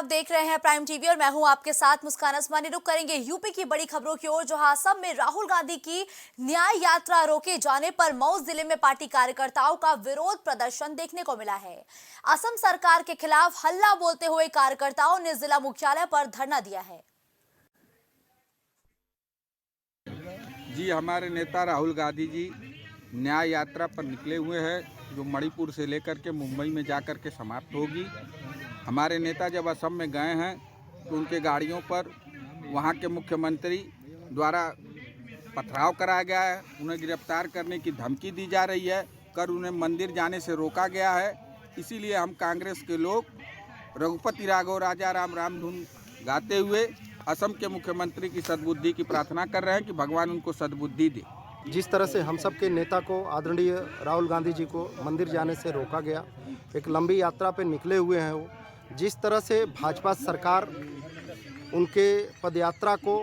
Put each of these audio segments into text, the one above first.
आप देख रहे हैं प्राइम टीवी और मैं हूं आपके साथ मुस्कान असमानी। रुक करेंगे यूपी की बड़ी खबरों की ओर, जहां असम में राहुल गांधी की न्याय यात्रा रोके जाने पर मऊ जिले में पार्टी कार्यकर्ताओं का विरोध प्रदर्शन देखने को मिला है। असम सरकार के खिलाफ हल्ला बोलते हुए कार्यकर्ताओं ने जिला मुख्यालय पर धरना दिया है। जी, हमारे नेता राहुल गांधी जी न्याय यात्रा पर निकले हुए हैं, जो मणिपुर से लेकर के मुंबई में जाकर के समाप्त होगी। हमारे नेता जब असम में गए हैं तो उनके गाड़ियों पर वहां के मुख्यमंत्री द्वारा पथराव कराया गया है, उन्हें गिरफ्तार करने की धमकी दी जा रही है, उन्हें मंदिर जाने से रोका गया है। इसीलिए हम कांग्रेस के लोग रघुपति राघव राजा राम राम धुन गाते हुए असम के मुख्यमंत्री की सद्बुद्धि की प्रार्थना कर रहे हैं कि भगवान उनको सद्बुद्धि दे। जिस तरह से हम सब के नेता को, आदरणीय राहुल गांधी जी को मंदिर जाने से रोका गया, एक लंबी यात्रा पे निकले हुए हैं वो, जिस तरह से भाजपा सरकार उनके पदयात्रा को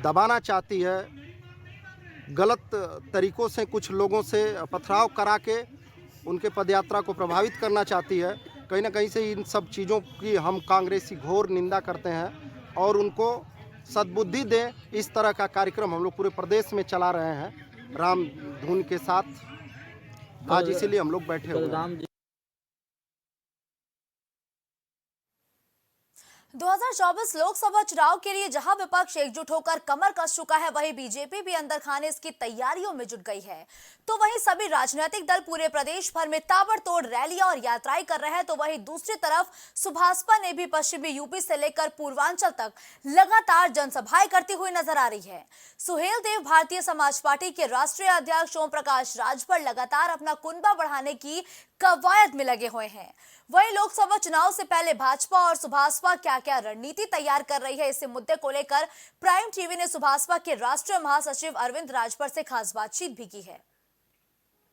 दबाना चाहती है, गलत तरीक़ों से कुछ लोगों से पथराव करा के उनके पदयात्रा को प्रभावित करना चाहती है। कहीं ना कहीं से इन सब चीज़ों की हम कांग्रेसी घोर निंदा करते हैं और उनको सद्बुद्धि दें। इस तरह का कार्यक्रम हम लोग पूरे प्रदेश में चला रहे हैं राम धुन के साथ। आज इसीलिए हम लोग बैठे हुए हैं। 2024 लोकसभा चुनाव के लिए जहां विपक्ष एकजुट होकर कमर कस चुका है, वहीं बीजेपी भी अंदर खाने इसकी तैयारियों में जुट गई है। तो वहीं सभी राजनीतिक दल पूरे प्रदेश भर में ताबड़तोड़ रैलियां और यात्राएं कर रहे हैं, तो वहीं दूसरी तरफ सुभाषपा ने भी पश्चिमी यूपी से लेकर पूर्वांचल तक लगातार जनसभाएं करती हुई नजर आ रही है। सुहेल देव भारतीय समाज पार्टी के राष्ट्रीय अध्यक्ष ओम प्रकाश राजभर लगातार अपना कुनबा बढ़ाने की कवायद में लगे हुए हैं। वहीं लोकसभा चुनाव से पहले भाजपा और सुभाषपा क्या क्या रणनीति तैयार कर रही है, इसी मुद्दे को लेकर प्राइम टीवी ने सुभाषपा के राष्ट्रीय महासचिव अरविंद राजभर से खास बातचीत भी की है।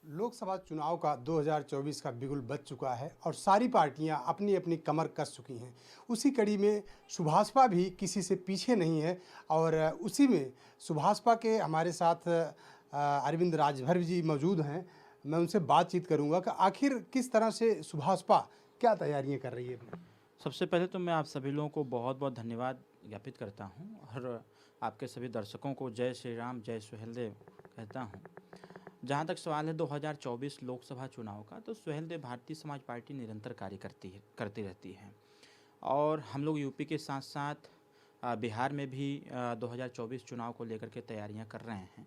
लोकसभा चुनाव का 2024 का बिगुल बज चुका है और सारी पार्टियां अपनी अपनी कमर कस चुकी हैं। उसी कड़ी में सुभाषपा भी किसी से पीछे नहीं है और उसी में सुभाषपा के हमारे साथ अरविंद राजभर जी मौजूद हैं। मैं उनसे बातचीत करूंगा कि आखिर किस तरह से सुभाषपा क्या तैयारियां कर रही है। सबसे पहले तो मैं आप सभी लोगों को बहुत बहुत धन्यवाद ज्ञापित करता हूं और आपके सभी दर्शकों को जय श्री राम, जय सुहेलदेव कहता हूं। जहां तक सवाल है 2024 लोकसभा चुनाव का, तो सुहेलदेव भारतीय समाज पार्टी निरंतर कार्य करती रहती है और हम लोग यूपी के साथ साथ बिहार में भी 2024 चुनाव को लेकर के तैयारियां कर रहे हैं।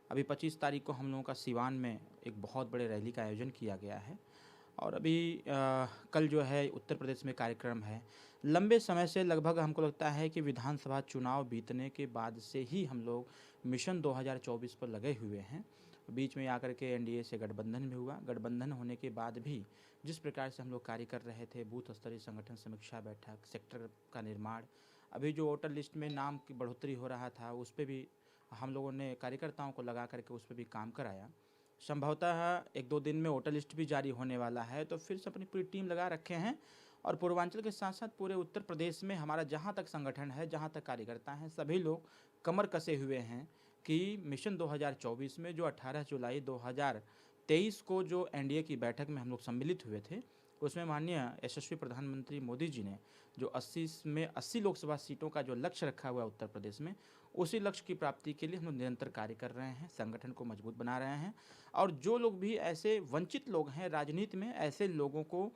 अभी 25 तारीख को हम लोगों का सिवान में एक बहुत बड़े रैली का आयोजन किया गया है और अभी कल जो है उत्तर प्रदेश में कार्यक्रम है। लंबे समय से, लगभग हमको लगता है कि विधानसभा चुनाव बीतने के बाद से ही हम लोग मिशन 2024 पर लगे हुए हैं। बीच में आकर के एनडीए से गठबंधन भी हुआ। गठबंधन होने के बाद भी जिस प्रकार से हम लोग कार्य कर रहे थे, बूथ स्तरीय संगठन समीक्षा बैठक, सेक्टर का निर्माण, अभी जो वोटर लिस्ट में नाम की बढ़ोतरी हो रहा था उस पर भी हम लोगों ने कार्यकर्ताओं को लगा करके उस पर भी काम कराया। संभवतः 1-2 दिन में वोटर लिस्ट भी जारी होने वाला है, तो फिर से अपनी पूरी टीम लगा रखे हैं और पूर्वांचल के साथ साथ पूरे उत्तर प्रदेश में हमारा जहां तक संगठन है, जहां तक कार्यकर्ता हैं, सभी लोग कमर कसे हुए हैं कि मिशन 2024 में जो 18 जुलाई 2023 को जो एनडीए की बैठक में हम लोग सम्मिलित हुए थे, उसमें माननीय यशस्वी प्रधानमंत्री मोदी जी ने जो 80 लोकसभा सीटों का जो लक्ष्य रखा हुआ है उत्तर प्रदेश में, उसी लक्ष्य की प्राप्ति के लिए हम लोग निरंतर कार्य कर रहे हैं, संगठन को मजबूत बना रहे हैं और जो लोग भी ऐसे वंचित लोग हैं राजनीति में, ऐसे लोगों को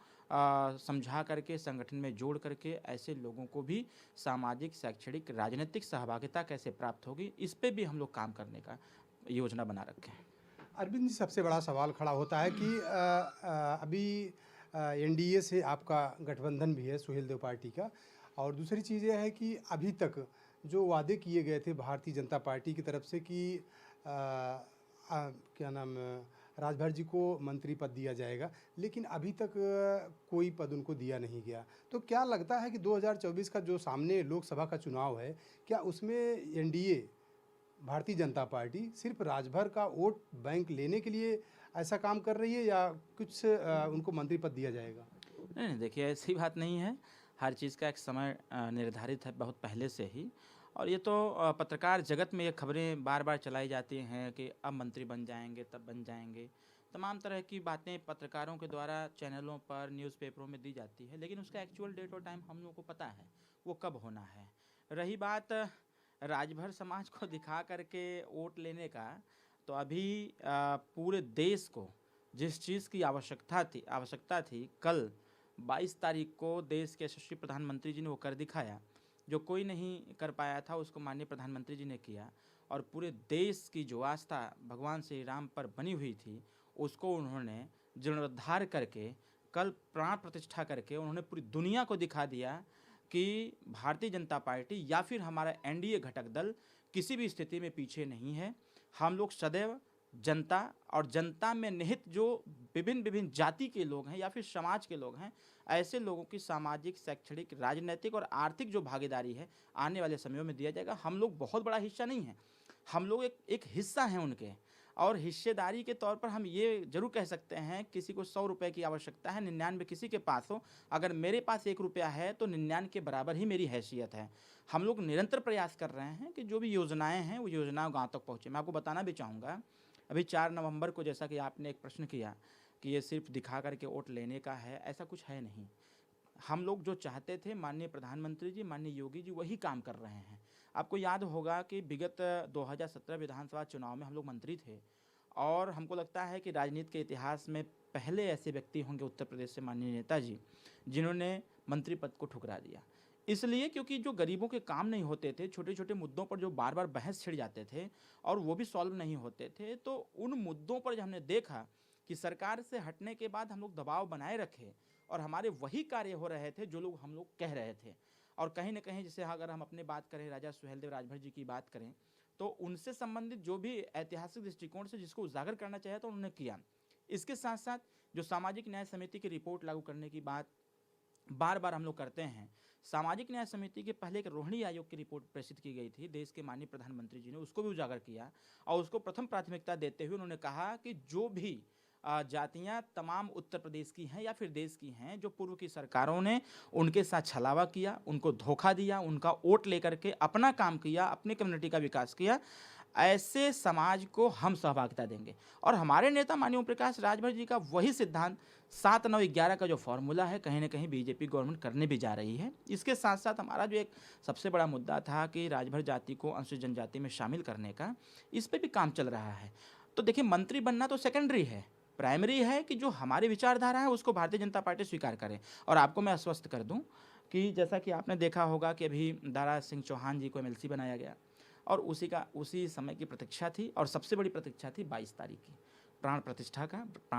समझा करके संगठन में जोड़ करके ऐसे लोगों को भी सामाजिक, शैक्षणिक, राजनीतिक सहभागिता कैसे प्राप्त होगी, इस पर भी हम लोग काम करने का योजना बना रखे हैं। अरविंद जी, सबसे बड़ा सवाल खड़ा होता है कि अभी एनडीए से आपका गठबंधन भी है सुहेलदेव पार्टी का, और दूसरी चीज़ यह है कि अभी तक जो वादे किए गए थे भारतीय जनता पार्टी की तरफ से कि क्या नाम, राजभर जी को मंत्री पद दिया जाएगा, लेकिन अभी तक कोई पद उनको दिया नहीं गया। तो क्या लगता है कि 2024 का जो सामने लोकसभा का चुनाव है, क्या उसमें एनडीए भारतीय जनता पार्टी सिर्फ राजभर का वोट बैंक लेने के लिए ऐसा काम कर रही है या कुछ उनको मंत्री पद दिया जाएगा? नहीं, देखिए ऐसी बात नहीं है। हर चीज़ का एक समय निर्धारित है बहुत पहले से ही और ये तो पत्रकार जगत में ये खबरें बार बार चलाई जाती हैं कि अब मंत्री बन जाएंगे, तब बन जाएंगे। तमाम तरह की बातें पत्रकारों के द्वारा चैनलों पर, न्यूज़पेपरों में दी जाती है, लेकिन उसका एक्चुअल डेट और टाइम हम लोग को पता है वो कब होना है। रही बात राजभर समाज को दिखा करके वोट लेने का, तो अभी पूरे देश को जिस चीज़ की आवश्यकता थी, कल 22 तारीख को देश के यशस्वी प्रधानमंत्री जी ने वो कर दिखाया। जो कोई नहीं कर पाया था उसको माननीय प्रधानमंत्री जी ने किया, और पूरे देश की जो आस्था भगवान श्री राम पर बनी हुई थी उसको उन्होंने जीर्णोद्धार करके कल प्राण प्रतिष्ठा करके उन्होंने पूरी दुनिया को दिखा दिया कि भारतीय जनता पार्टी या फिर हमारा एनडीए घटक दल किसी भी स्थिति में पीछे नहीं है। हम लोग सदैव जनता और जनता में निहित जो विभिन्न जाति के लोग हैं या फिर समाज के लोग हैं, ऐसे लोगों की सामाजिक, शैक्षणिक, राजनीतिक और आर्थिक जो भागीदारी है आने वाले समयों में दिया जाएगा। हम लोग बहुत बड़ा हिस्सा नहीं हैं, हम लोग एक हिस्सा हैं उनके, और हिस्सेदारी के तौर पर हम ये जरूर कह सकते हैं, किसी को 100 रुपये की आवश्यकता है, 99 किसी के पास हो, अगर मेरे पास 1 रुपया है तो 99 के बराबर ही मेरी हैसियत है। हम लोग निरंतर प्रयास कर रहे हैं कि जो भी योजनाएं हैं वो योजनाएं गाँव तक पहुँचे। मैं आपको बताना भी चाहूँगा, अभी 4 नवंबर को जैसा कि आपने एक प्रश्न किया कि ये सिर्फ दिखा करके वोट लेने का है, ऐसा कुछ है नहीं। हम लोग जो चाहते थे माननीय प्रधानमंत्री जी, माननीय योगी जी वही काम कर रहे हैं। आपको याद होगा कि विगत 2017 विधानसभा चुनाव में हम लोग मंत्री थे, और हमको लगता है कि राजनीति के इतिहास में पहले ऐसे व्यक्ति होंगे उत्तर प्रदेश से माननीय नेताजी जिन्होंने मंत्री पद को ठुकरा दिया। इसलिए क्योंकि जो गरीबों के काम नहीं होते थे, छोटे छोटे मुद्दों पर जो बार बार बहस छिड़ जाते थे और वो भी सॉल्व नहीं होते थे, तो उन मुद्दों पर जब हमने देखा कि सरकार से हटने के बाद हम लोग दबाव बनाए रखे और हमारे वही कार्य हो रहे थे जो लोग हम लोग कह रहे थे। और कहीं ना कहीं जैसे अगर हम अपने बात करें, राजा सुहेलदेव राजभर जी की बात करें, तो उनसे संबंधित जो भी ऐतिहासिक दृष्टिकोण से जिसको उजागर करना चाहे तो उन्होंने किया। इसके साथ साथ जो सामाजिक न्याय समिति की रिपोर्ट लागू करने की बात बार बार हम लोग करते हैं, सामाजिक न्याय समिति के पहले एक रोहिणी आयोग की रिपोर्ट प्रेषित की गई थी देश के माननीय प्रधानमंत्री जी ने, उसको भी उजागर किया और उसको प्रथम प्राथमिकता देते हुए उन्होंने कहा कि जो भी जातियां तमाम उत्तर प्रदेश की हैं या फिर देश की हैं, जो पूर्व की सरकारों ने उनके साथ छलावा किया, उनको धोखा दिया, उनका वोट लेकर के अपना काम किया, अपनी कम्युनिटी का विकास किया, ऐसे समाज को हम सहभागिता देंगे। और हमारे नेता माननीय ओम प्रकाश राजभर जी का वही सिद्धांत 7, 9, 11 का जो फॉर्मूला है कहीं ना कहीं बीजेपी गवर्नमेंट करने भी जा रही है। इसके साथ साथ हमारा जो एक सबसे बड़ा मुद्दा था कि राजभर जाति को अनुसूचित जनजाति में शामिल करने का, इस पर भी काम चल रहा है। तो देखिए, मंत्री बनना तो सेकेंडरी है, प्राइमरी है कि जो हमारी विचारधारा है उसको भारतीय जनता पार्टी स्वीकार करे। और आपको मैं आश्वस्त कर दूं कि जैसा कि आपने देखा होगा कि अभी दारा सिंह चौहान जी को एमएलसी बनाया गया, और उसी समय की प्रतीक्षा थी, और सबसे बड़ी प्रतीक्षा थी 22 तारीख की प्राण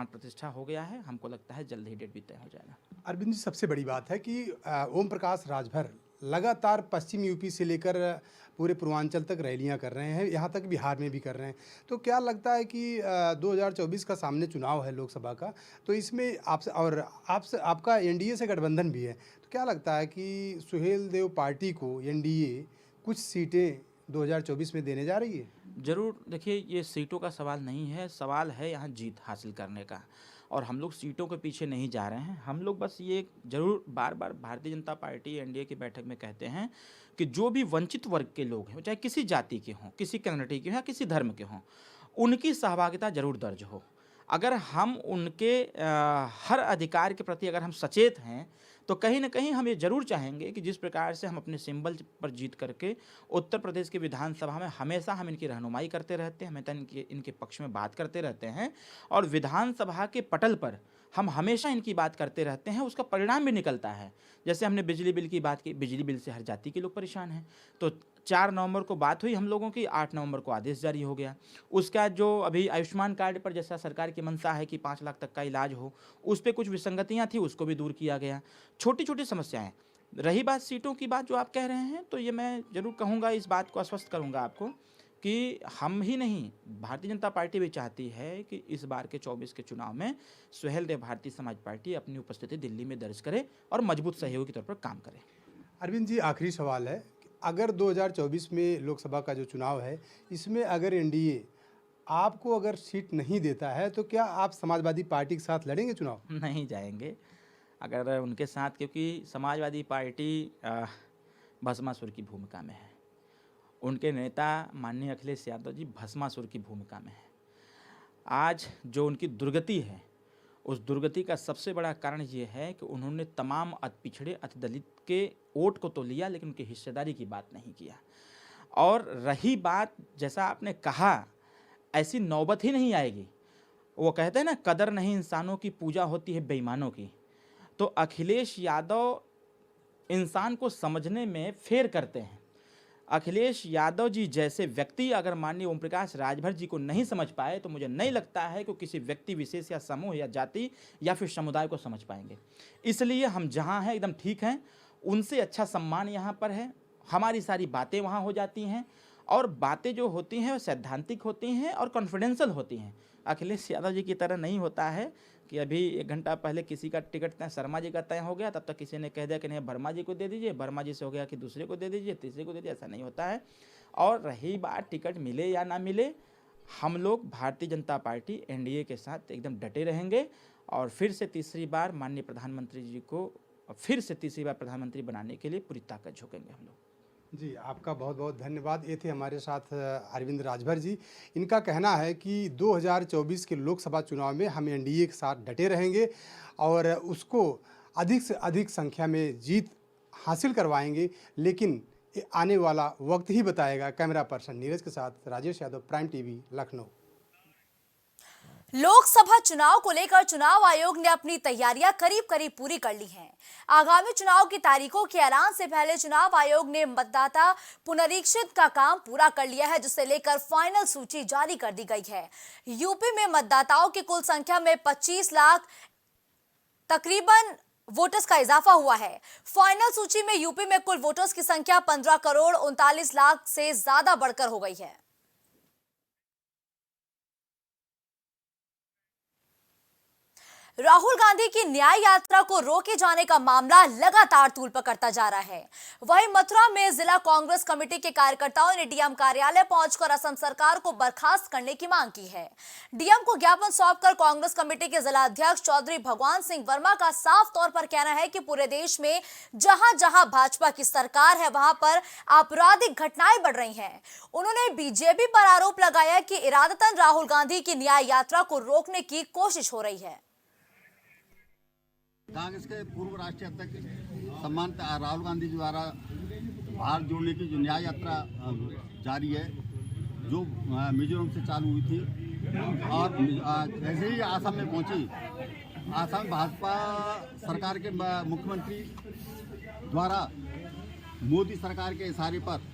प्रतिष्ठा हो गया है। हमको लगता है जल्द ही डेट भी तय हो जाएगा। अरविंद जी, सबसे बड़ी बात है कि ओम प्रकाश राजभर लगातार पश्चिम यूपी से लेकर पूरे पूर्वांचल तक रैलियां कर रहे हैं, यहाँ तक बिहार में भी कर रहे हैं। तो क्या लगता है कि 2024 का सामने चुनाव है लोकसभा का, तो इसमें आपका एनडीए से गठबंधन भी है, तो क्या लगता है कि सुहेलदेव पार्टी को एनडीए कुछ सीटें 2024 में देने जा रही है? ज़रूर। देखिए, ये सीटों का सवाल नहीं है, सवाल है यहाँ जीत हासिल करने का, और हम लोग सीटों के पीछे नहीं जा रहे हैं। हम लोग बस ये जरूर बार बार भारतीय जनता पार्टी एनडीए की बैठक में कहते हैं कि जो भी वंचित वर्ग के लोग हैं, चाहे किसी जाति के हों, किसी कम्युनिटी के हों या किसी धर्म के हों, उनकी सहभागिता जरूर दर्ज हो। अगर हम उनके हर अधिकार के प्रति अगर हम सचेत हैं, तो कहीं ना कहीं हम ये जरूर चाहेंगे कि जिस प्रकार से हम अपने सिंबल पर जीत करके उत्तर प्रदेश के विधानसभा में हमेशा हम इनकी रहनुमाई करते रहते हैं, हमेशा इनके पक्ष में बात करते रहते हैं, और विधानसभा के पटल पर हम हमेशा इनकी बात करते रहते हैं, उसका परिणाम भी निकलता है। जैसे हमने बिजली बिल की बात की, बिजली बिल से हर जाति के लोग परेशान हैं, तो 4 नवंबर को बात हुई हम लोगों की, 8 नवंबर को आदेश जारी हो गया। उसका जो अभी आयुष्मान कार्ड पर जैसा सरकार की मंशा है कि 5 लाख तक का इलाज हो, उस पर कुछ विसंगतियां थी, उसको भी दूर किया गया। छोटी छोटी समस्याएं। रही बात सीटों की बात जो आप कह रहे हैं, तो ये मैं जरूर कहूँगा, इस बात को आश्वस्त करूँगा आपको कि हम ही नहीं, भारतीय जनता पार्टी भी चाहती है कि इस बार के 24 के चुनाव में सुहेलदेव भारतीय समाज पार्टी अपनी उपस्थिति दिल्ली में दर्ज करे और मजबूत सहयोगी के तौर पर काम करे। अरविंद जी, आखिरी सवाल है, अगर 2024 में लोकसभा का जो चुनाव है, इसमें अगर एनडीए आपको अगर सीट नहीं देता है, तो क्या आप समाजवादी पार्टी के साथ लड़ेंगे चुनाव? नहीं जाएंगे अगर उनके साथ, क्योंकि समाजवादी पार्टी भस्मासुर की भूमिका में है। उनके नेता माननीय अखिलेश यादव जी भस्मासुर की भूमिका में हैं। आज जो उनकी दुर्गति है, उस दुर्गति का सबसे बड़ा कारण ये है कि उन्होंने तमाम अति पिछड़े, अति दलित के वोट को तो लिया, लेकिन उनकी हिस्सेदारी की बात नहीं किया। और रही बात, जैसा आपने कहा, ऐसी नौबत ही नहीं आएगी। वो कहते हैं ना, कदर नहीं इंसानों की, पूजा होती है बेईमानों की। तो अखिलेश यादव इंसान को समझने में फेर करते हैं। अखिलेश यादव जी जैसे व्यक्ति अगर माननीय ओम प्रकाश राजभर जी को नहीं समझ पाए, तो मुझे नहीं लगता है कि किसी व्यक्ति विशेष या समूह या जाति या फिर समुदाय को समझ पाएंगे। इसलिए हम जहाँ हैं एकदम ठीक हैं, उनसे अच्छा सम्मान यहाँ पर है। हमारी सारी बातें वहाँ हो जाती हैं, और बातें जो होती हैं वो सैद्धांतिक होती हैं और कॉन्फिडेंशियल होती हैं। अखिलेश यादव जी की तरह नहीं होता है कि अभी 1 घंटा पहले किसी का टिकट तय, शर्मा जी का तय हो गया, तब तक किसी ने कह दिया कि नहीं वर्मा जी को दे दीजिए, वर्मा जी से हो गया कि दूसरे को दे दीजिए, तीसरे को दे दीजिए। ऐसा नहीं होता है। और रही बात टिकट मिले या ना मिले, हम लोग भारतीय जनता पार्टी एनडीए के साथ एकदम डटे रहेंगे, और फिर से तीसरी बार माननीय प्रधानमंत्री जी को फिर से तीसरी बार प्रधानमंत्री बनाने के लिए पूरी ताकत झोंकेंगे हम लोग। जी, आपका बहुत बहुत धन्यवाद। ये थे हमारे साथ अरविंद राजभर जी। इनका कहना है कि 2024 के लोकसभा चुनाव में हम एनडीए के साथ डटे रहेंगे और उसको अधिक से अधिक संख्या में जीत हासिल करवाएंगे, लेकिन ये आने वाला वक्त ही बताएगा। कैमरा पर्सन नीरज के साथ राजेश यादव, प्राइम टीवी, लखनऊ। लोकसभा चुनाव को लेकर चुनाव आयोग ने अपनी तैयारियां करीब करीब पूरी कर ली हैं। आगामी चुनाव की तारीखों के ऐलान से पहले चुनाव आयोग ने मतदाता पुनरीक्षित का काम पूरा कर लिया है, जिसे लेकर फाइनल सूची जारी कर दी गई है। यूपी में मतदाताओं की कुल संख्या में 25 लाख तकरीबन वोटर्स का इजाफा हुआ है। फाइनल सूची में यूपी में कुल वोटर्स की संख्या 15 करोड़ 39 लाख से ज्यादा बढ़कर हो गई है। राहुल गांधी की न्याय यात्रा को रोके जाने का मामला लगातार तूल पकड़ता जा रहा है। वहीं मथुरा में जिला कांग्रेस कमेटी के कार्यकर्ताओं ने डीएम कार्यालय पहुंचकर असम सरकार को बर्खास्त करने की मांग की है। डीएम को ज्ञापन सौंपकर कांग्रेस कमेटी के जिला अध्यक्ष चौधरी भगवान सिंह वर्मा का साफ तौर पर कहना है कि पूरे देश में जहां जहां भाजपा की सरकार है, वहां पर आपराधिक घटनाएं बढ़ रही हैं। उन्होंने बीजेपी पर आरोप लगाया कि इरादतन राहुल गांधी की न्याय यात्रा को रोकने की कोशिश हो रही है। कांग्रेस के पूर्व राष्ट्रीय अध्यक्ष सम्मानित राहुल गांधी जी द्वारा भारत जोड़ने की जो न्याय यात्रा जारी है, जो मिजोरम से चालू हुई थी और जैसे ही आसाम में पहुंची, आसाम भाजपा सरकार के मुख्यमंत्री द्वारा मोदी सरकार के इशारे पर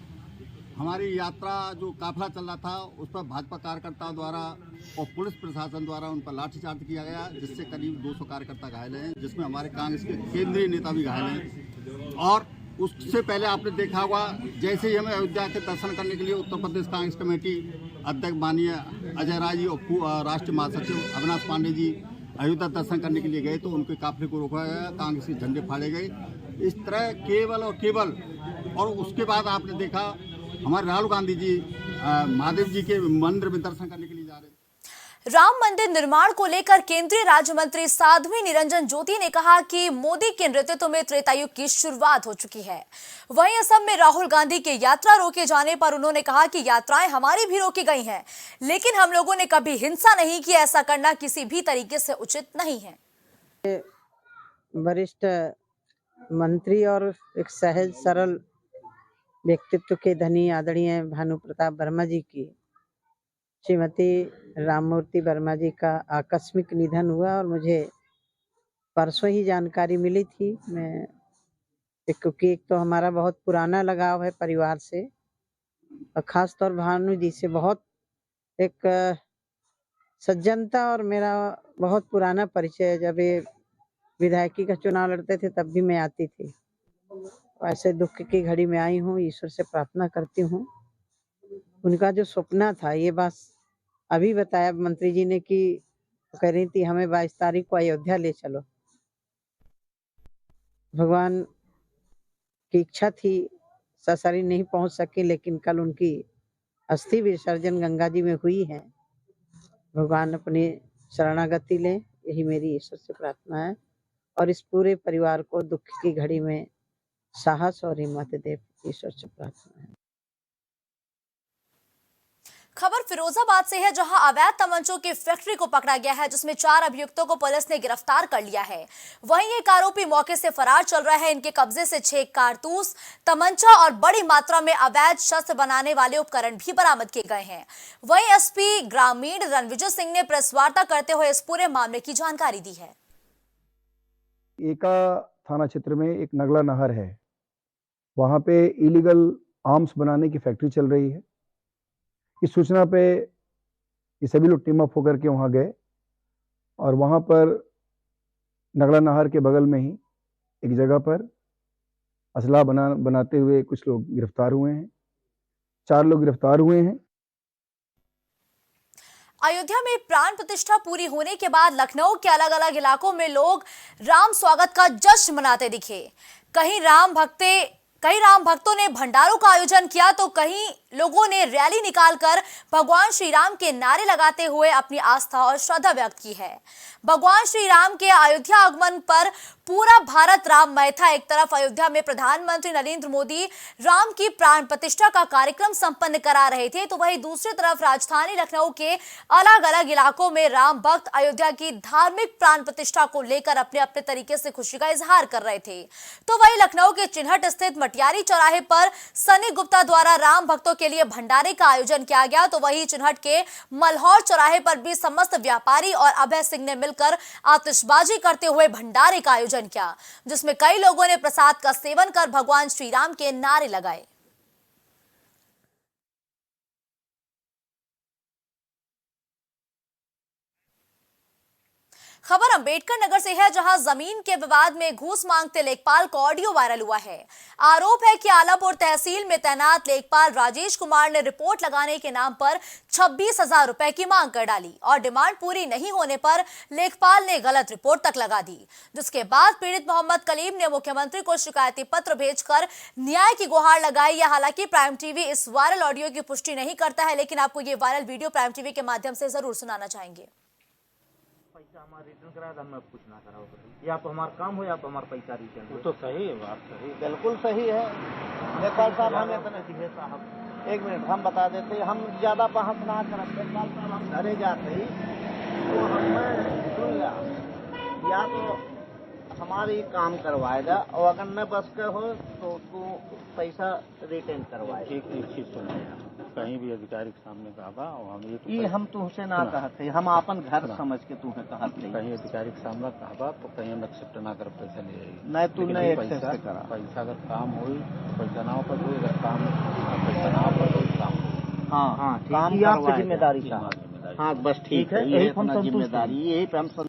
हमारी यात्रा जो काफिला चल रहा था, उस पर भाजपा कार्यकर्ताओं द्वारा और पुलिस प्रशासन द्वारा उन पर लाठीचार्ज किया गया, जिससे करीब 200 कार्यकर्ता घायल हैं, जिसमें हमारे कांग्रेस के केंद्रीय नेता भी घायल हैं। और उससे पहले आपने देखा होगा, जैसे ही हमें अयोध्या के दर्शन करने के लिए उत्तर प्रदेश कांग्रेस कमेटी अध्यक्ष माननीय अजय राय जी और राष्ट्रीय महासचिव अविनाश पांडे जी अयोध्या दर्शन करने के लिए गए, तो उनके काफिले को रोका गया, कांग्रेस के झंडे फाड़े गए। इस तरह केवल और केवल, और उसके बाद आपने देखा हमारे राहुल गांधी जी महादेव जी के मंदिर में दर्शन करने के लिए जा रहे थे। राम मंदिर निर्माण को लेकर केंद्रीय राज्य मंत्री साध्वी निरंजन ज्योति ने कहा कि मोदी के नेतृत्व में त्रेतायुग की शुरुआत हो चुकी है। वहीं असम में राहुल गांधी के यात्रा रोके जाने पर उन्होंने कहा कि यात्राएं हमारी भी रोकी गई हैं, लेकिन हम लोगों ने कभी हिंसा नहीं की। ऐसा करना किसी भी तरीके से उचित नहीं है। वरिष्ठ मंत्री और एक सहज सरल व्यक्तित्व के धनी आदरणीय भानु प्रताप वर्मा जी की श्रीमती राममूर्ति वर्मा जी का आकस्मिक निधन हुआ, और मुझे परसों ही जानकारी मिली थी। मैं क्योंकि एक तो हमारा बहुत पुराना लगाव है परिवार से, और खास तौर भानु जी से बहुत एक सज्जनता और मेरा बहुत पुराना परिचय है। जब ये विधायकी का चुनाव लड़ते थे तब भी मैं आती थी। ऐसे दुख की घड़ी में आई हूँ, ईश्वर से प्रार्थना करती हूँ। उनका जो सपना था, ये बात अभी बताया मंत्री जी ने कि कह रही थी हमें 22 तारीख को अयोध्या ले चलो। भगवान की इच्छा थी, ससुराल नहीं पहुंच सके, लेकिन कल उनकी अस्थि विसर्जन गंगा जी में हुई है। भगवान अपनी शरणागति लें, यही मेरी ईश्वर से प्रार्थना है, और इस पूरे परिवार को दुख की घड़ी में साहस और हिम्मत दे, ईश्वर से प्रार्थना है। खबर फिरोजाबाद से है, जहां अवैध तमंचों की फैक्ट्री को पकड़ा गया है, जिसमें 4 अभियुक्तों को पुलिस ने गिरफ्तार कर लिया है। वहीं एक आरोपी मौके से फरार चल रहा है। इनके कब्जे से 6 कारतूस, तमंचा और बड़ी मात्रा में अवैध शस्त्र बनाने वाले उपकरण भी बरामद किए गए हैं। वहीं एसपी ग्रामीण रणविजय सिंह ने प्रेस वार्ता करते हुए इस पूरे मामले की जानकारी दी है। एका थाना क्षेत्र में एक नगला नहर है, वहां पे इलीगल आर्म्स बनाने की फैक्ट्री चल रही है। इस सूचना पे ये सभी लोग टीम अप होकर के वहां गए और वहां पर नगला नहर के बगल में ही एक जगह पर असला बनाते हुए कुछ लोग गिरफ्तार हुए हैं। 4 लोग गिरफ्तार हुए हैं। अयोध्या में प्राण प्रतिष्ठा पूरी होने के बाद लखनऊ के अलग अलग इलाकों में लोग राम स्वागत का जश्न मनाते दिखे। कहीं राम भक्तों ने भंडारों का आयोजन किया, तो कहीं लोगों ने रैली निकालकर भगवान श्री राम के नारे लगाते हुए अपनी आस्था और श्रद्धा व्यक्त की है। भगवान श्री राम के अयोध्या आगमन पर पूरा भारत राममय था। एक तरफ अयोध्या में प्रधानमंत्री नरेंद्र मोदी राम की प्राण प्रतिष्ठा का कार्यक्रम संपन्न करा रहे थे, तो वहीं दूसरी तरफ राजधानी लखनऊ के अलग अलग इलाकों में राम भक्त अयोध्या की धार्मिक प्राण प्रतिष्ठा को लेकर अपने अपने तरीके से खुशी का इजहार कर रहे थे। तो वहीं लखनऊ के चिन्हट स्थित मटियारी चौराहे पर सनी गुप्ता द्वारा राम भक्तों के लिए भंडारे का आयोजन किया गया। तो वहीं चिन्हट के मल्हौर चौराहे पर भी समस्त व्यापारी और अभय सिंह ने मिलकर आतिशबाजी करते हुए भंडारे का आयोजन किया, जिसमें कई लोगों ने प्रसाद का सेवन कर भगवान श्री राम के नारे लगाए। खबर अंबेडकर नगर से है, जहां जमीन के विवाद में घूस मांगते लेखपाल का ऑडियो वायरल हुआ है। आरोप है कि आलापुर तहसील में तैनात लेखपाल राजेश कुमार ने रिपोर्ट लगाने के नाम पर 26,000 रुपए की मांग कर डाली और डिमांड पूरी नहीं होने पर लेखपाल ने गलत रिपोर्ट तक लगा दी, जिसके बाद पीड़ित मोहम्मद कलीम ने मुख्यमंत्री को शिकायती पत्र भेजकर न्याय की गुहार लगाई है। हालांकि प्राइम टीवी इस वायरल ऑडियो की पुष्टि नहीं करता है, लेकिन आपको ये वायरल वीडियो प्राइम टीवी के माध्यम से जरूर सुनाना चाहेंगे। पैसा हमारा रिटर्न करा था, मैं कुछ ना करा, या तो हमारा काम हो या तो हमारा पैसा रिटर्न हो। तो सही है, बात सही, बिल्कुल सही है। लेखपाल साहब हम इतने दिखे साहब, 1 मिनट हम बता देते, हम ज्यादा बहस ना करते। लेखपाल साहब हम घरे जाते ही तो हमें सुन या तो हमारी काम करवाएगा, और अगर न बस का हो तो उसको पैसा रिटर्न करवाएगा। एक चीज सुनो, कहीं भी अधिकारी के सामने कहा और हम तुमसे ना कहते, हम अपन घर समझ के तुम्हें कहते। कहीं अधिकारी के सामने कहा तो कहीं हम एक्सेप्ट ना कर पैसा ले जाएगी। नहीं तू नहीं एक्सेप्ट करा। पैसा अगर काम हो पैसा ना हो तो अगर काम पैसा ना हो तो काम। हाँ काम आपकी जिम्मेदारी का। हाँ बस ठीक है, यही अपना जिम्मेदारी, यही पे हम।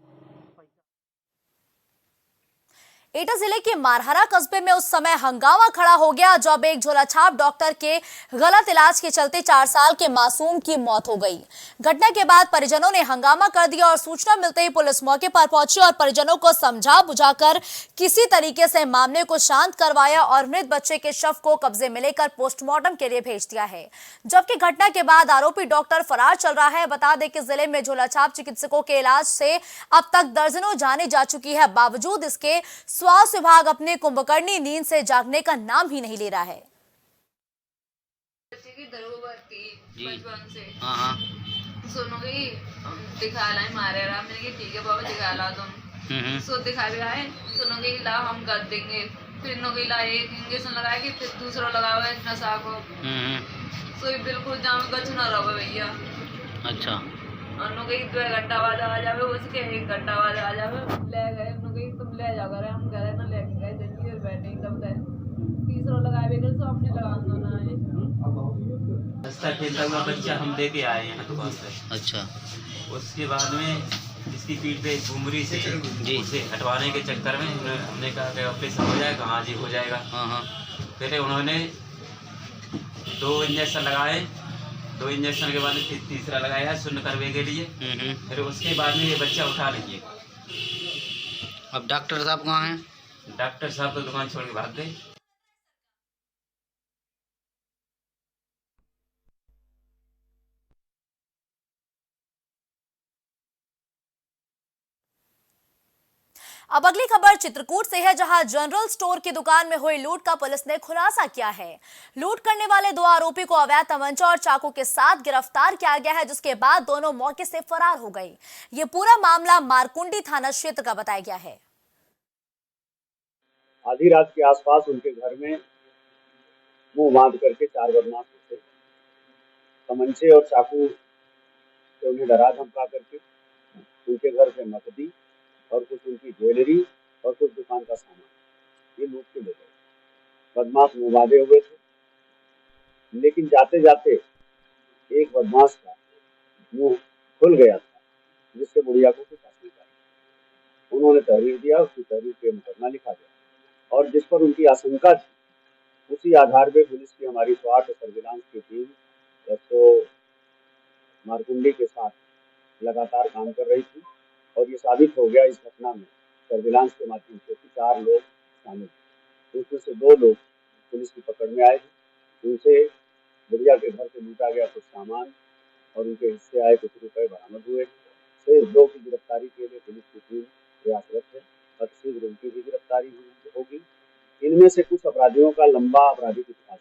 एटा जिले के मारहरा कस्बे में उस समय हंगामा खड़ा हो गया जब एक झोलाछाप डॉक्टर के गलत इलाज के चलते 4 साल के मासूम की मौत हो गई। घटना के बाद परिजनों ने हंगामा कर दिया और सूचना मिलते ही पुलिस मौके पर पहुंची और परिजनों को समझा बुझाकर किसी तरीके से मामले को शांत करवाया और मृत बच्चे के शव को कब्जे में लेकर पोस्टमार्टम के लिए भेज दिया है। जबकि घटना के बाद आरोपी डॉक्टर फरार चल रहा है। बता दें कि जिले में झोलाछाप चिकित्सकों के इलाज से अब तक दर्जनों जाने जा चुकी है। बावजूद इसके स्वास्थ्य विभाग अपने कुंभकर्णी नींद से जागने का नाम ही नहीं ले रहा है। बचपन से सुनो कि दिखा ला मारे रहा, मैंने ठीक है बाबा दिखा ला तुम। सो दिखा भी आए, सुनो कि ला हम कर देंगे, फिर नो ला एक इंजेक्शन लगाए कि फिर दूसरा लगाओ नशा को। सो बिल्कुल जाम कछ न रहो भैया। अच्छा, और 2 घंटा बाद आ जावे, उसके 1 घंटा बाद आ जावे, ले गए तुम ले जा कर, हम गए ना लेके गए जल्दी और बैठे तब तक तीसरा लगाए गए, तो हमने लगा दो ना है। रास्ता खेलता हुआ बच्चा हम लेके आए हैं दुकान से। अच्छा, उसके बाद में इसकी पीठ पे घुमरी से जी उसे हटवाने के चक्कर में हमने कहा कि ऑपरेशन हो जाएगा। हाँ जी हो जाएगा। हाँ, फिर उन्होंने 2 इंजेक्शन लगाए, 2 इंजेक्शन के बाद फिर तीसरा लगाया शून्य करने के लिए। फिर उसके बाद में ये बच्चा उठा लीजिए। अब डॉक्टर साहब कहाँ हैं? डॉक्टर साहब तो दुकान छोड़ के भाग गए। अब अगली खबर चित्रकूट से है, जहां जनरल स्टोर की दुकान में हुई लूट का पुलिस ने खुलासा किया है। लूट करने वाले दो आरोपी को अवैध तमंचा और चाकू के साथ गिरफ्तार किया गया है, जिसके बाद दोनों मौके से फरार हो गए। ये पूरा मामला मारकुंडी थाना क्षेत्र का बताया गया है। आधी रात के आसपास उनके घर में मुंह बांध करके 4 बदमाश थे। तमंचे और चाकू से उन्हें डरा धमका करके उनके घर से नकदी और कुछ उनकी ज्वेलरी और कुछ दुकान का सामान ये लूट के ले गए। बदमाश मुंह बांधे हुए थे, लेकिन जाते जाते एक बदमाश का मुंह खुल गया था, जिससे बुढ़िया को कुछ हासिल किया। उन्होंने तहरीर दिया, उसकी तहरीर पे मुकदमा लिखा गया और जिस पर उनकी आशंका थी, उसी आधार पे पुलिस की हमारी स्वाट सर्विलांस की टीम मारकुंडी के साथ लगातार काम कर रही थी और ये साबित हो गया इस घटना में सर्विलांस के माध्यम से 4 लोग शामिल थे। उसमें से 2 लोग पुलिस की पकड़ में आए थे। उनसे बुढ़िया के घर से लूटा गया कुछ सामान और उनके हिस्से आए कुछ रुपए बरामद हुए। शेष 2 की गिरफ्तारी के लिए पुलिस की टीम प्रयासरत है और शीघ्र उनकी भी गिरफ्तारी होगी। इनमें से कुछ अपराधियों का लंबा आपराधिक इतिहास।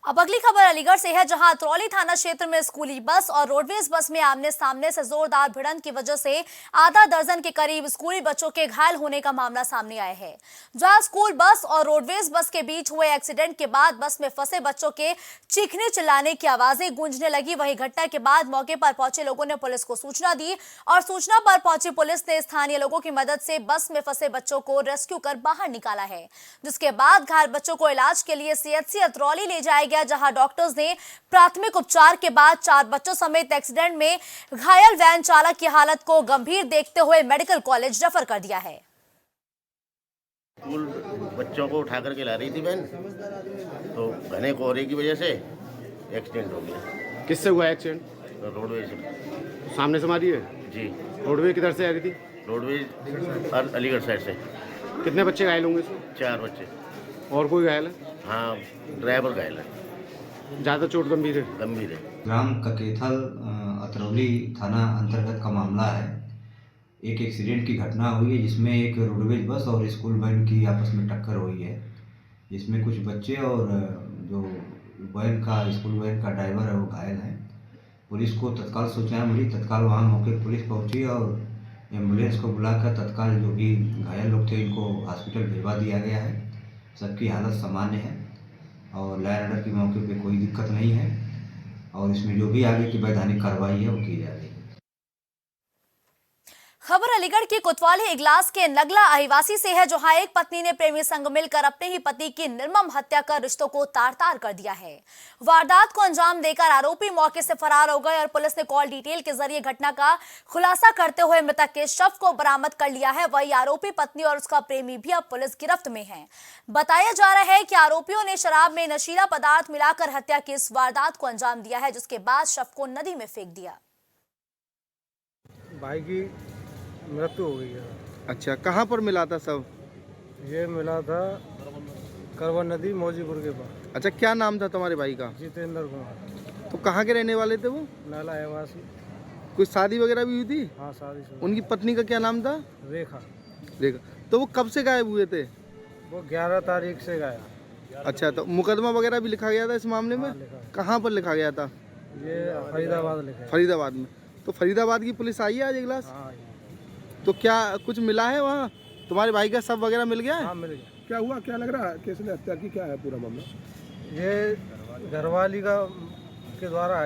अब अगली खबर अलीगढ़ से है, जहां अतरौली थाना क्षेत्र में स्कूली बस और रोडवेज बस में आमने सामने से जोरदार भिड़ंत की वजह से आधा दर्जन के करीब स्कूली बच्चों के घायल होने का मामला सामने आया है। जहां स्कूल बस और रोडवेज बस के बीच हुए एक्सीडेंट के बाद बस में फंसे बच्चों के चीखने चिल्लाने की आवाजें गूंजने लगी। वहीं घटना के बाद मौके पर पहुंचे लोगों ने पुलिस को सूचना दी और सूचना पर पहुंची पुलिस ने स्थानीय लोगों की मदद से बस में फंसे बच्चों को रेस्क्यू कर बाहर निकाला है, जिसके बाद घायल बच्चों को इलाज के लिए सीएचसी अतरौली ले जाया गया, जहां डॉक्टर्स ने प्राथमिक उपचार के बाद 4 बच्चों समेत एक्सीडेंट में घायल वैन चालक की हालत को गंभीर देखते हुए मेडिकल कॉलेज रेफर कर दिया है। स्कूल बच्चों को उठा करके ला रही थी वैन, तो घने कोहरे की वजह से एक्सीडेंट हो गया। किससे हुआ एक्सीडेंट? रोडवेज से। सामने से मारी है जी। रोडवेज किधर से आ रही थी? रोडवेज अलीगढ़ साइड से। कितने बच्चे घायल होंगे इसमें? 4 बच्चे। और कोई घायल है? हाँ, ड्राइवर घायल है। ज़्यादा चोट गंभीर है? गंभीर है। ग्राम ककेथल अतरौली थाना अंतर्गत का मामला है। एक एक्सीडेंट की घटना हुई है, जिसमें एक रोडवेज बस और स्कूल वैन की आपस में टक्कर हुई है, जिसमें कुछ बच्चे और जो स्कूल वैन का ड्राइवर है वो घायल हैं। पुलिस को तत्काल सूचना मिली, तत्काल वहाँ मौके पर पुलिस पहुंची और एम्बुलेंस को बुलाकर तत्काल जो भी घायल लोग थे इनको हॉस्पिटल भिजवा दिया गया है। सबकी हालत सामान्य है और लॉ एंड ऑर्डर की मौके पे कोई दिक्कत नहीं है और इसमें जो भी आगे की वैधानिक कार्रवाई है वो की जा रही है। खबर अलीगढ़ के कोतवाली इगलास के नगला आदिवासी से है, जहां एक पत्नी ने प्रेमी संग मिलकर अपने ही पति की निर्मम हत्या कर रिश्तों को तार-तार कर दिया है। वारदात को अंजाम देकर आरोपी मौके से फरार हो गए और पुलिस ने कॉल डिटेल के जरिए घटना का खुलासा करते हुए मृतक के शव को बरामद कर लिया है। वही आरोपी पत्नी और उसका प्रेमी भी अब पुलिस गिरफ्त में है। बताया जा रहा है कि आरोपियों ने शराब में नशीला पदार्थ मिलाकर हत्या की इस वारदात को अंजाम दिया है, जिसके बाद शव को नदी में फेंक दिया। भाई की मृत्यु हो गई है। अच्छा, कहाँ पर मिला था सब? ये मिला था करवा नदी मौजीपुर के पास। अच्छा, क्या नाम था तुम्हारे भाई का? जितेंद्र कुमार। तो कहाँ के रहने वाले थे वो? नाला आदिवासी। कोई शादी वगैरह भी हुई थी? हाँ, शादी। उनकी पत्नी का क्या नाम था? रेखा। रेखा। तो वो कब से गायब हुए थे? वो 11 तारीख से गायब। अच्छा, तो मुकदमा वगैरह भी लिखा गया था इस मामले में? कहाँ पर लिखा गया था? ये फरीदाबाद लिखा है। फरीदाबाद में। तो फरीदाबाद की पुलिस आई है आज इगलास? तो क्या कुछ मिला है वहाँ? तुम्हारे भाई का शव वगैरह मिल गया है? हाँ, मिल गया। क्या हुआ, क्या लग रहा है, किसने हत्या की, क्या है पूरा मामला? ये घरवाली का के द्वारा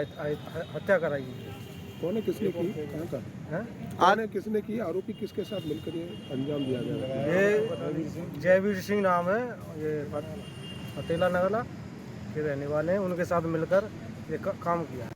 हत्या कराई है। कौन है, किसने की, कहाँ का है? कौन है, किसने की, आरोपी किसके साथ मिलकर ये अंजाम दिया गया? ये जयवीर सिंह नाम है, ये अतेला नगला के रहने वाले हैं। उनके साथ मिलकर ये काम किया।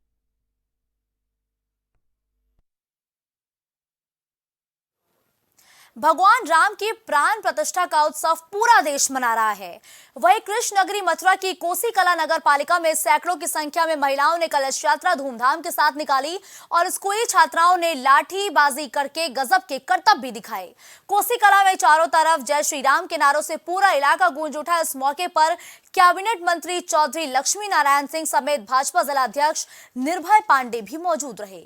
भगवान राम की प्राण प्रतिष्ठा का उत्सव पूरा देश मना रहा है। वहीं कृष्ण नगरी मथुरा की कोसी कला नगर पालिका में सैकड़ों की संख्या में महिलाओं ने कलश यात्रा धूमधाम के साथ निकाली और स्कूली छात्राओं ने लाठीबाजी करके गजब के करतब भी दिखाए। कोसी कला में चारों तरफ जय श्री राम के नारों से पूरा इलाका गूंज उठा। इस मौके पर कैबिनेट मंत्री चौधरी लक्ष्मी नारायण सिंह समेत भाजपा जिलाध्यक्ष निर्भय पांडे भी मौजूद रहे।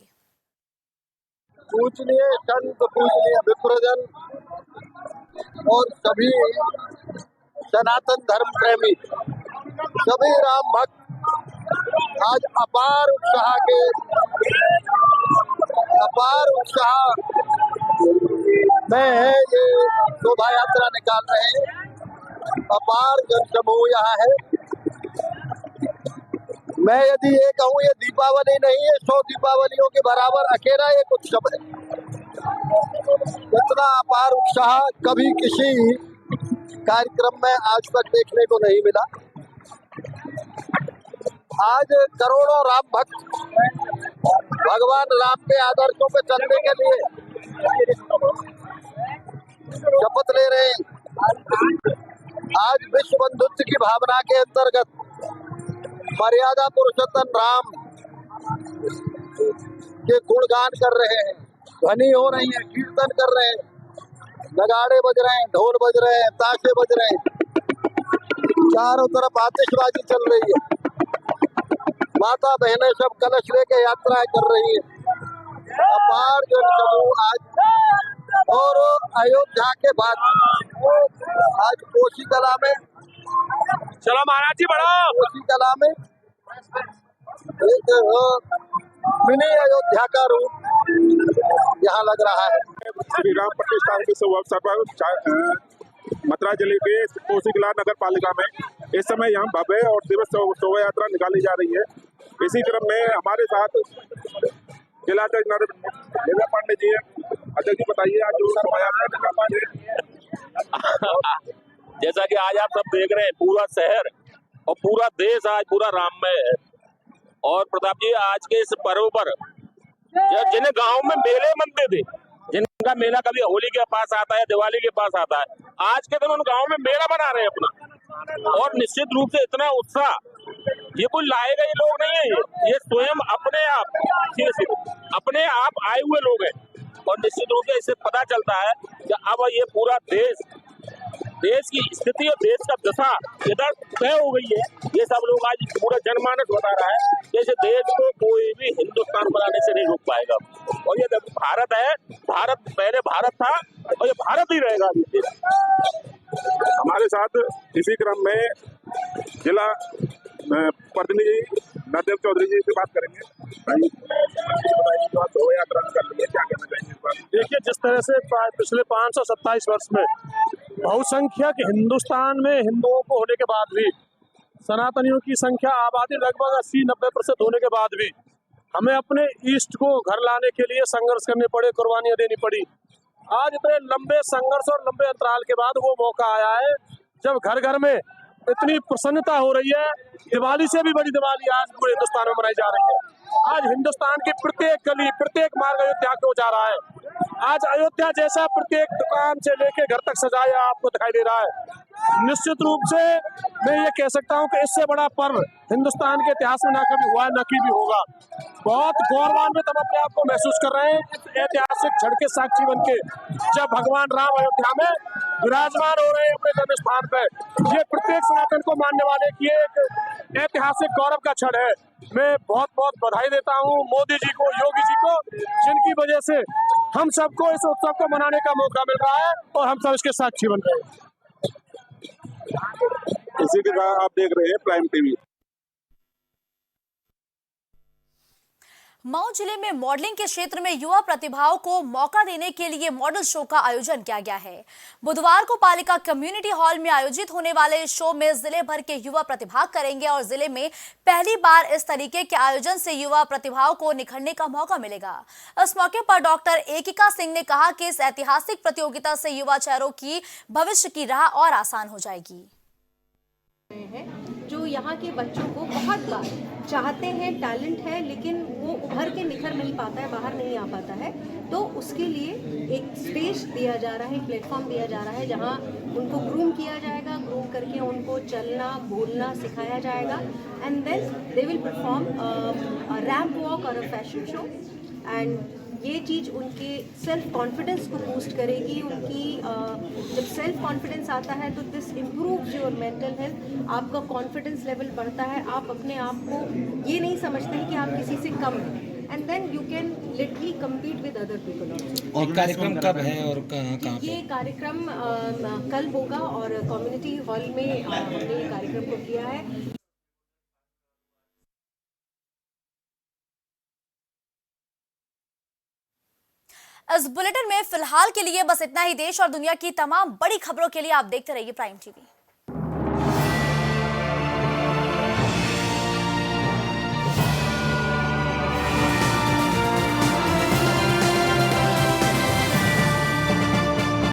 पूजनीय संत पूजनीय विप्रजन और सभी सनातन धर्म प्रेमी, सभी राम भक्त आज अपार उत्साह में ये शोभा यात्रा निकाल रहे हैं। अपार जनसमूह यहाँ है। मैं यदि ये कहूँ, ये दीपावली नहीं है, 100 दीपावलियों के बराबर अकेला एक उत्सव है। इतना अपार उत्साह कभी किसी कार्यक्रम में आज तक देखने को नहीं मिला। आज करोड़ों राम भक्त भगवान राम के आदर्शों पे चलने के लिए शपथ ले रहे हैं। आज विश्व बंधुत्व की भावना के अंतर्गत मर्यादा पुरुषोत्तम राम के गुणगान कर रहे हैं, ध्वनि हो रही है, कीर्तन कर रहे हैं, नगाड़े बज रहे हैं, ढोल बज रहे हैं, ताशे बज रहे हैं, चारों तरफ आतिशबाजी चल रही है, माता बहनें सब कलश लेके यात्राएं कर रही है। अपार जनसमूह आज, और अयोध्या के बाद आज कोसी कला में, चलो महाराज जी बढ़ाओ, कोसी कला में एक मिनी अयोध्या का रूप यहाँ लग रहा है। श्री राम प्रतिष्ठान के शुभ अवसर पर मथुरा जिले के कोसी कला नगर पालिका में इस समय यहाँ भव्य और दिवस शोभा यात्रा निकाली जा रही है। इसी क्रम में हमारे साथ जिला अध्यक्ष नरेंद्र पांडे जी है। अध्यक्ष जी बताइए आज जो शोभा यात्रा निकाल जैसा कि आज आप सब देख रहे हैं, पूरा शहर और पूरा देश आज पूरा राममय है। और प्रताप जी, आज के इस पर्व पर जिन्हें गांव में मेले मनते थे, जिनका मेला कभी होली के पास आता है, दिवाली के पास आता है, आज के दिन उन गांव में मेला बना रहे हैं अपना। और निश्चित रूप से इतना उत्साह ये कोई लाएगा ये लोग नहीं है, ये स्वयं अपने आप आए हुए लोग हैं। और निश्चित रूप से इससे पता चलता है कि अब ये पूरा देश की स्थिति और देश का दशा इधर तय हो गई है। ये सब लोग आज पूरा जनमानस बता रहा है कि इस देश को कोई भी हिंदुस्तान बनाने से नहीं रोक पाएगा। और ये भारत है, भारत पहले भारत था और ये भारत ही रहेगा। हमारे साथ इसी क्रम में जिला प्रतिनिधि नरदेव चौधरी जी से बात करेंगे। शोभा यात्रा कर रही है, क्या कहना चाहिए? देखिए, जिस तरह से पिछले 527 वर्ष में बहुसंख्यक हिंदुस्तान में हिंदुओं को होने के बाद भी, सनातनियों की संख्या आबादी लगभग 80-90% होने के बाद भी हमें अपने ईस्ट को घर लाने के लिए संघर्ष करने पड़े, कुर्बानियां देनी पड़ी। आज इतने लंबे संघर्ष और लंबे अंतराल के बाद वो मौका आया है जब घर घर में इतनी प्रसन्नता हो रही है। दिवाली से भी बड़ी दिवाली आज पूरे हिंदुस्तान में मनाई जा रही है। आज हिंदुस्तान की प्रत्येक गली, प्रत्येक मार्ग अयोध्या को जा रहा है। आज अयोध्या जैसा प्रत्येक दुकान से लेके घर तक सजाया आपको दिखाई दे रहा है। निश्चित रूप से मैं ये कह सकता हूँ कि इससे बड़ा पर्व हिंदुस्तान के इतिहास में ना कभी हुआ है, ना कभी होगा। बहुत गौरवान्वित हम अपने आप को महसूस कर रहे हैं इस ऐतिहासिक क्षण के साक्षी बन के, जब भगवान राम अयोध्या में विराजमान हो रहे हैं अपने जन्म स्थान पे। ये प्रत्येक सनातन को मानने वाले की एक ऐतिहासिक गौरव का क्षण है। मैं बहुत बहुत बधाई देता हूँ मोदी जी को, योगी जी को, जिनकी वजह से हम सबको इस उत्सव को मनाने का मौका मिल रहा है और हम सब इसके साक्षी बन रहे हैं। इसी के साथ आप देख रहे हैं प्राइम टीवी। मऊ जिले में मॉडलिंग के क्षेत्र में युवा प्रतिभाओं को मौका देने के लिए मॉडल शो का आयोजन किया गया है। बुधवार को पालिका कम्युनिटी हॉल में आयोजित होने वाले इस शो में जिले भर के युवा प्रतिभाग करेंगे और जिले में पहली बार इस तरीके के आयोजन से युवा प्रतिभाओं को निखरने का मौका मिलेगा। इस मौके पर डॉक्टर एकिका सिंह ने कहा कि इस ऐतिहासिक प्रतियोगिता से युवा चेहरों की भविष्य की राह और आसान हो जाएगी। जो यहाँ के बच्चों को बहुत बार चाहते हैं, टैलेंट है, लेकिन वो उभर के निखर नहीं पाता है, बाहर नहीं आ पाता है, तो उसके लिए एक स्टेज दिया जा रहा है, एक प्लेटफॉर्म दिया जा रहा है जहाँ उनको ग्रूम किया जाएगा। ग्रूम करके उनको चलना बोलना सिखाया जाएगा and then they will perform a ramp walk और अ फैशन शो। एंड ये चीज़ उनके सेल्फ कॉन्फिडेंस को बूस्ट करेगी। उनकी जब सेल्फ कॉन्फिडेंस आता है तो this improves your mental health. आपका कॉन्फिडेंस लेवल बढ़ता है, आप अपने आप को ये नहीं समझते हैं कि आप किसी से कम हैं, and then you can literally compete with other people also. और कार्यक्रम कब है और कहाँ पे? ये कार्यक्रम कल होगा और कम्युनिटी हॉल में हमने ये कार्यक्रम को किया है। इस बुलेटिन में फिलहाल के लिए बस इतना ही। देश और दुनिया की तमाम बड़ी खबरों के लिए आप देखते रहिए प्राइम टीवी।